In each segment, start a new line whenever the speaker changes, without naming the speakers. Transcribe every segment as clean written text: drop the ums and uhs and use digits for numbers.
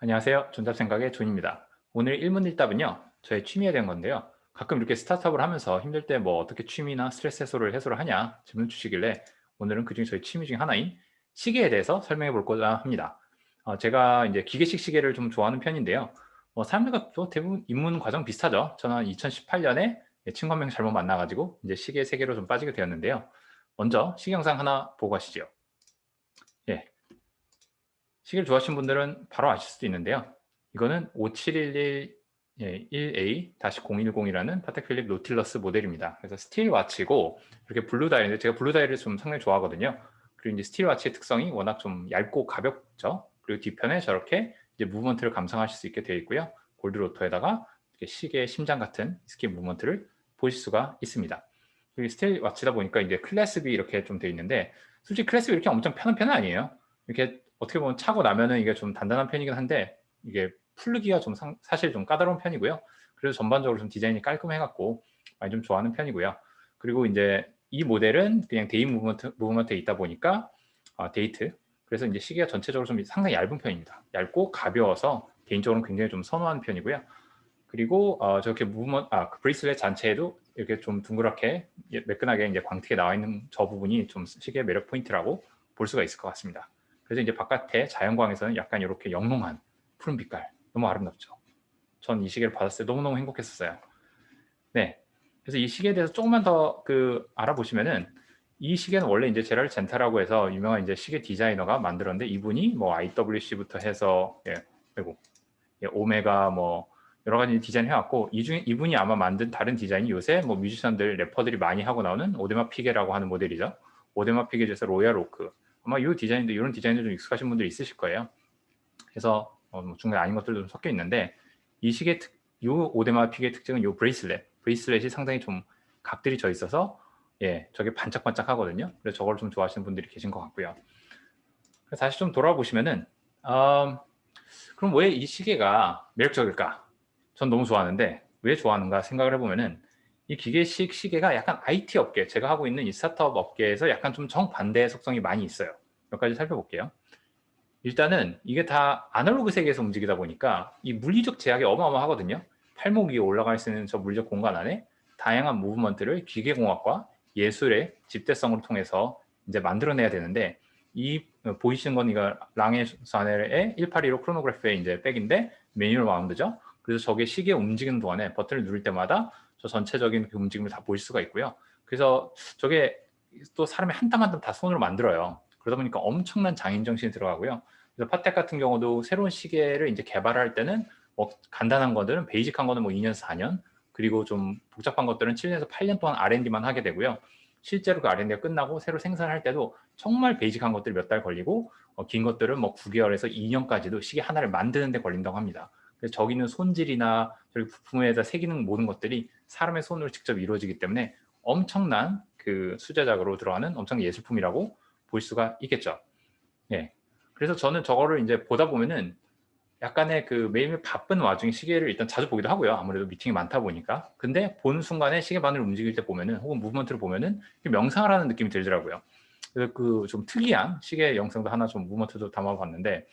안녕하세요. 전잡생각의 존입니다. 오늘 1문 1답은요. 저의 취미에 대한 건데요. 가끔 이렇게 스타트업을 하면서 힘들 때 뭐 어떻게 취미나 스트레스 해소를 하냐 질문 주시길래 오늘은 그중에 저희 취미 중에 하나인 시계에 대해서 설명해 볼고자 합니다. 제가 이제 기계식 시계를 좀 좋아하는 편인데요. 사람들과 또 대부분 입문 과정 비슷하죠. 저는 2018년에 친구 한 명 잘못 만나가지고 이제 시계 세계로 좀 빠지게 되었는데요. 먼저 시계 영상 하나 보고 가시죠. 예, 시계를 좋아하시는 분들은 바로 아실 수도 있는데요. 이거는 5711 1A-010이라는 파텍 필립 노틸러스 모델입니다. 그래서 스틸 와치고 이렇게 블루 다이인데 제가 블루 다이를 좀 상당히 좋아하거든요. 그리고 이제 스틸 와치의 특성이 워낙 좀 얇고 가볍죠. 그리고 뒤편에 저렇게 이제 무브먼트를 감상하실 수 있게 되어 있고요. 골드 로터에다가 이렇게 시계의 심장 같은 스킨 무브먼트를 보실 수가 있습니다. 그리고 스틸 와치다 보니까 이제 클래스비 이렇게 좀 되어 있는데 솔직히 클래스비 이렇게 엄청 편한 편은 아니에요. 이렇게 어떻게 보면 차고 나면은 이게 좀 단단한 편이긴 한데 이게 풀기가 좀 사실 좀 까다로운 편이고요. 그래서 전반적으로 좀 디자인이 깔끔해 갖고 많이 좀 좋아하는 편이고요. 그리고 이제 이 모델은 그냥 데이 무브먼트에 있다 보니까 데이트. 그래서 이제 시계가 전체적으로 좀 상당히 얇은 편입니다. 얇고 가벼워서 개인적으로는 굉장히 좀 선호하는 편이고요. 그리고 저렇게 그 브레이슬렛 전체에도 이렇게 좀 둥그랗게 매끈하게 이제 광택이 나와 있는 저 부분이 좀 시계의 매력 포인트라고 볼 수가 있을 것 같습니다. 그래서 이제 바깥에 자연광에서는 약간 이렇게 영롱한 푸른 빛깔 너무 아름답죠. 전 이 시계를 받았을 때 너무너무 행복했었어요. 네. 그래서 이 시계에 대해서 조금만 더 알아보시면은 이 시계는 원래 이제 제랄 젠타라고 해서 유명한 이제 시계 디자이너가 만들었는데 이분이 뭐 IWC부터 해서 아이고 오메가 뭐 여러 가지 디자인 해왔고 이 중에 이분이 아마 만든 다른 디자인이 요새 뭐 뮤지션들 래퍼들이 많이 하고 나오는 오데마 피게라고 하는 모델이죠. 오데마 피게 중에서 로얄 오크 아마 이 디자인도 이런 디자인도 좀 익숙하신 분들이 있으실 거예요. 그래서 뭐 중간에 아닌 것들도 좀 섞여 있는데 이 시계 요 오데마 피게 특징은 요 브레이슬렛이 상당히 좀 각들이 져 있어서 저게 반짝반짝 하거든요. 그래서 저걸 좀 좋아하시는 분들이 계신 것 같고요. 그래서 다시 좀 돌아보시면은 그럼 왜 이 시계가 매력적일까? 전 너무 좋아하는데 왜 좋아하는가 생각을 해보면은 이 기계식 시계가 약간 IT 업계, 제가 하고 있는 이 스타트업 업계에서 약간 좀 정반대의 속성이 많이 있어요. 몇 가지 살펴볼게요. 일단은 이게 다 아날로그 세계에서 움직이다 보니까 이 물리적 제약이 어마어마하거든요. 팔목 위에 올라갈 수 있는 저 물리적 공간 안에 다양한 무브먼트를 기계공학과 예술의 집대성으로 통해서 이제 만들어내야 되는데 이 보이시는 건 이거 랑의 사넬의 182로 크로노그래프의 이제 백인데 매뉴얼 마운드죠. 그래서 저게 시계 움직이는 동안에 버튼을 누를 때마다 저 전체적인 그 움직임을 다 보실 수가 있고요. 그래서 저게 또 사람이 한 땀 한 땀 다 손으로 만들어요. 그러다 보니까 엄청난 장인 정신이 들어가고요. 그래서 파텍 같은 경우도 새로운 시계를 이제 개발할 때는 뭐 간단한 것들은 베이직한 거는 뭐 2년 4년 그리고 좀 복잡한 것들은 7년에서 8년 동안 R&D만 하게 되고요. 실제로 그 R&D가 끝나고 새로 생산할 때도 정말 베이직한 것들 몇 달 걸리고 긴 것들은 뭐 9개월에서 2년까지도 시계 하나를 만드는 데 걸린다고 합니다. 그래서 저기는 손질이나 저기 부품에다 새기는 모든 것들이 사람의 손으로 직접 이루어지기 때문에 엄청난 그 수제작으로 들어가는 엄청난 예술품이라고 볼 수가 있겠죠. 예. 그래서 저는 저거를 이제 보다 보면은 약간의 그 매일매일 바쁜 와중에 시계를 일단 자주 보기도 하고요. 아무래도 미팅이 많다 보니까. 근데 보는 순간에 시계 바늘 움직일 때 보면은 혹은 무브먼트를 보면은 명상을 하는 느낌이 들더라고요. 그래서 그 좀 특이한 시계 영상도 하나 좀 무브먼트도 담아봤는데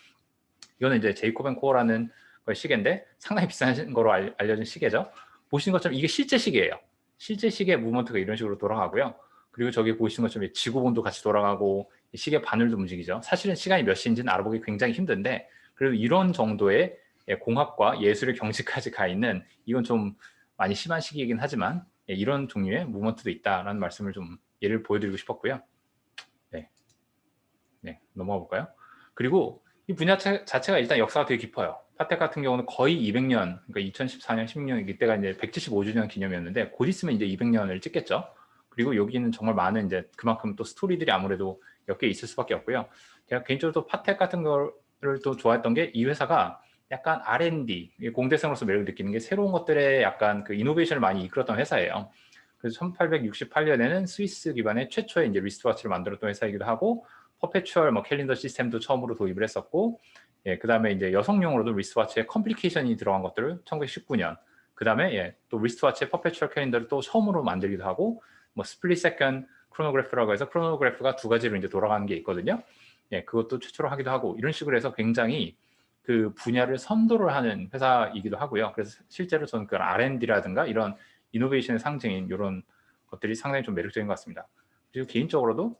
이거는 이제 제이콥 앤 코어라는 시계인데 상당히 비싼 거로 알려진 시계죠. 보시는 것처럼 이게 실제 시계예요. 실제 시계 무브먼트가 이런 식으로 돌아가고요. 그리고 저기 보시는 것처럼 지구본도 같이 돌아가고 시계 바늘도 움직이죠. 사실은 시간이 몇 시인지는 알아보기 굉장히 힘든데 그래도 이런 정도의 공학과 예술의 경지까지 가 있는 이건 좀 많이 심한 시기이긴 하지만 이런 종류의 무브먼트도 있다라는 말씀을 좀 예를 보여드리고 싶었고요. 네, 네 넘어가 볼까요? 그리고 이 분야 자체가 일단 역사가 되게 깊어요. 파텍 같은 경우는 거의 200년, 그러니까 2014년, 16년 이때가 이제 175주년 기념이었는데 곧 있으면 이제 200년을 찍겠죠. 그리고 여기는 정말 많은 이제 그만큼 또 스토리들이 아무래도 몇 개 있을 수밖에 없고요. 제가 개인적으로 또 파텍 같은 거를 또 좋아했던 게 이 회사가 약간 R&D, 공대생으로서 매력을 느끼는 게 새로운 것들에 약간 그 이노베이션을 많이 이끌었던 회사예요. 그래서 1868년에는 스위스 기반의 최초의 이제 리스트워치를 만들었던 회사이기도 하고 퍼페추얼 뭐 캘린더 시스템도 처음으로 도입을 했었고 그 다음에 이제 여성용으로도 리스트워치에 컴플리케이션이 들어간 것들을 1919년 그 다음에 또 리스트워치의 퍼페추얼 캘린더를 또 처음으로 만들기도 하고 뭐 스플릿 세컨 크로노그래프라고 해서 크로노그래프가 두 가지로 이제 돌아가는 게 있거든요. 그것도 최초로 하기도 하고 이런 식으로 해서 굉장히 그 분야를 선도를 하는 회사이기도 하고요. 그래서 실제로 저는 그 R&D라든가 이런 이노베이션의 상징인 이런 것들이 상당히 좀 매력적인 것 같습니다. 그리고 개인적으로도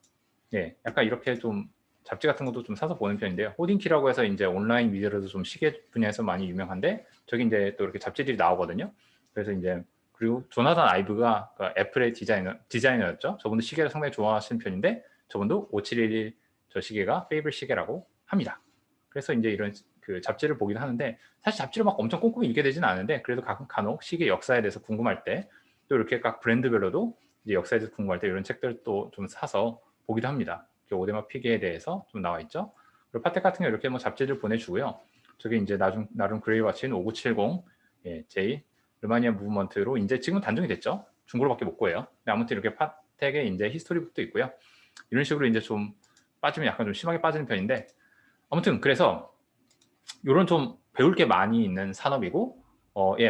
약간 이렇게 좀 잡지 같은 것도 좀 사서 보는 편인데요. 호딩키라고 해서 이제 온라인 미디어로도 좀 시계 분야에서 많이 유명한데 저기 이제 또 이렇게 잡지들이 나오거든요. 그래서 이제 그리고 조나단 아이브가 그 애플의 디자이너였죠. 저분도 시계를 상당히 좋아하시는 편인데 저분도 5711 저 시계가 페이블 시계라고 합니다. 그래서 이제 이런 그 잡지를 보기도 하는데 사실 잡지를 막 엄청 꼼꼼히 읽게 되지는 않은데 그래도 간혹 시계 역사에 대해서 궁금할 때 또 이렇게 각 브랜드별로도 이제 역사에 대해서 궁금할 때 이런 책들도 좀 사서 보기도 합니다. 오데마 피게에 대해서 좀 나와 있죠. 그리고 파텍 같은 경우 이렇게 뭐 잡지를 보내주고요. 저게 이제 나름 그레이 와치인 5970 J 르마니아 무브먼트로 이제 지금 단종이 됐죠. 중고로밖에 못 구해요. 아무튼 이렇게 파텍에 이제 히스토리북도 있고요. 이런 식으로 이제 좀 빠지면 약간 좀 심하게 빠지는 편인데 아무튼 그래서 이런 좀 배울 게 많이 있는 산업이고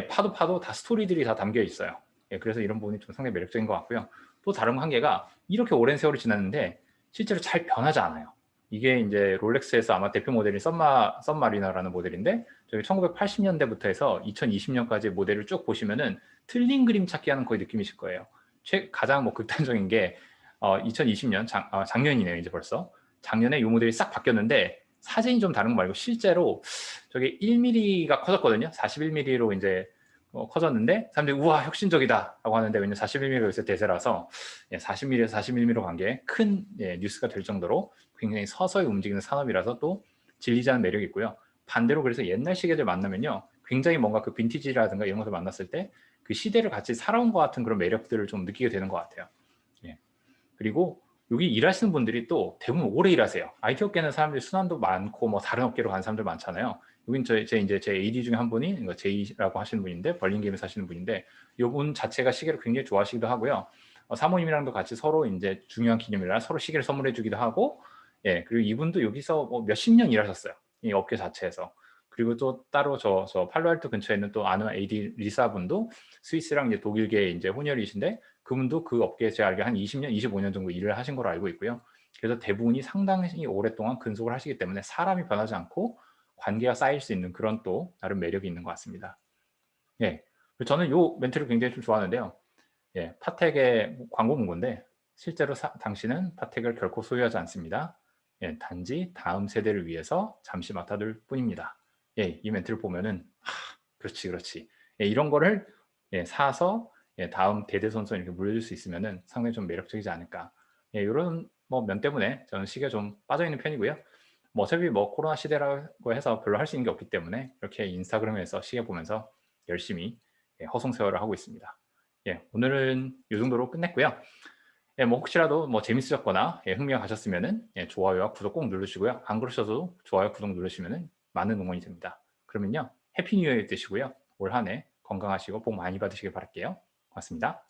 파도 다 스토리들이 다 담겨 있어요. 그래서 이런 부분이 좀 상당히 매력적인 것 같고요. 또 다른 한계가 이렇게 오랜 세월이 지났는데 실제로 잘 변하지 않아요. 이게 이제 롤렉스에서 아마 대표 모델이 썸마리너라는 모델인데 저기 1980년대부터 해서 2020년까지 모델을 쭉 보시면은 틀린 그림 찾기 하는 거의 느낌이실 거예요. 가장 뭐 극단적인 게 2020년 작년이네요. 이제 벌써 작년에 이 모델이 싹 바뀌었는데 사진이 좀 다른 거 말고 실제로 저게 1mm가 커졌거든요. 41mm로 이제 커졌는데 사람들이 우와 혁신적이다 라고 하는데 왜냐면 41mm가 요새 대세라서 40mm에서 41mm로 간 게 큰 뉴스가 될 정도로 굉장히 서서히 움직이는 산업이라서 또 질리지 않은 매력이 있고요. 반대로 그래서 옛날 시계들 만나면요. 굉장히 뭔가 그 빈티지라든가 이런 것을 만났을 때 그 시대를 같이 살아온 것 같은 그런 매력들을 좀 느끼게 되는 것 같아요. 그리고 여기 일하시는 분들이 또 대부분 오래 일하세요. IT 업계는 사람들이 순환도 많고 뭐 다른 업계로 가는 사람들 많잖아요. 여긴 제 AD 중에 한 분이 제이라고 하시는 분인데 벌링게임에 사시는 분인데 이분 자체가 시계를 굉장히 좋아하시기도 하고요. 사모님이랑도 같이 서로 이제 중요한 기념일날 서로 시계를 선물해 주기도 하고 그리고 이분도 여기서 뭐 몇십 년 일하셨어요. 이 업계 자체에서. 그리고 또 따로 저 팔로알토 근처에 있는 또 아는 AD 리사 분도 스위스랑 이제 독일계 이제 혼혈이신데 그분도 그 업계에 제가 알기로 한 20년, 25년 정도 일을 하신 걸로 알고 있고요. 그래서 대부분이 상당히 오랫동안 근속을 하시기 때문에 사람이 변하지 않고 관계가 쌓일 수 있는 그런 또 나름 매력이 있는 것 같습니다. 저는 이 멘트를 굉장히 좀 좋아하는데요. 파텍의 광고 문구인데 실제로 당신은 파텍을 결코 소유하지 않습니다. 단지 다음 세대를 위해서 잠시 맡아둘 뿐입니다. 이 멘트를 보면은 그렇지. 이런 거를 사서 다음 대대손손 이렇게 물려줄 수 있으면은 상당히 좀 매력적이지 않을까. 이런 뭐 면 때문에 저는 시계에 좀 빠져 있는 편이고요. 뭐 어차피 뭐 코로나 시대라고 해서 별로 할 수 있는 게 없기 때문에 이렇게 인스타그램에서 시계 보면서 열심히 허송세월을 하고 있습니다. 오늘은 이 정도로 끝냈고요. 뭐 혹시라도 뭐 재밌으셨거나 흥미가 가셨으면은 좋아요와 구독 꼭 누르시고요. 안 그러셔도 좋아요, 구독 누르시면은 많은 응원이 됩니다. 그러면요, 해피 뉴 이어 되시고요. 올 한 해 건강하시고 복 많이 받으시길 바랄게요. 고맙습니다.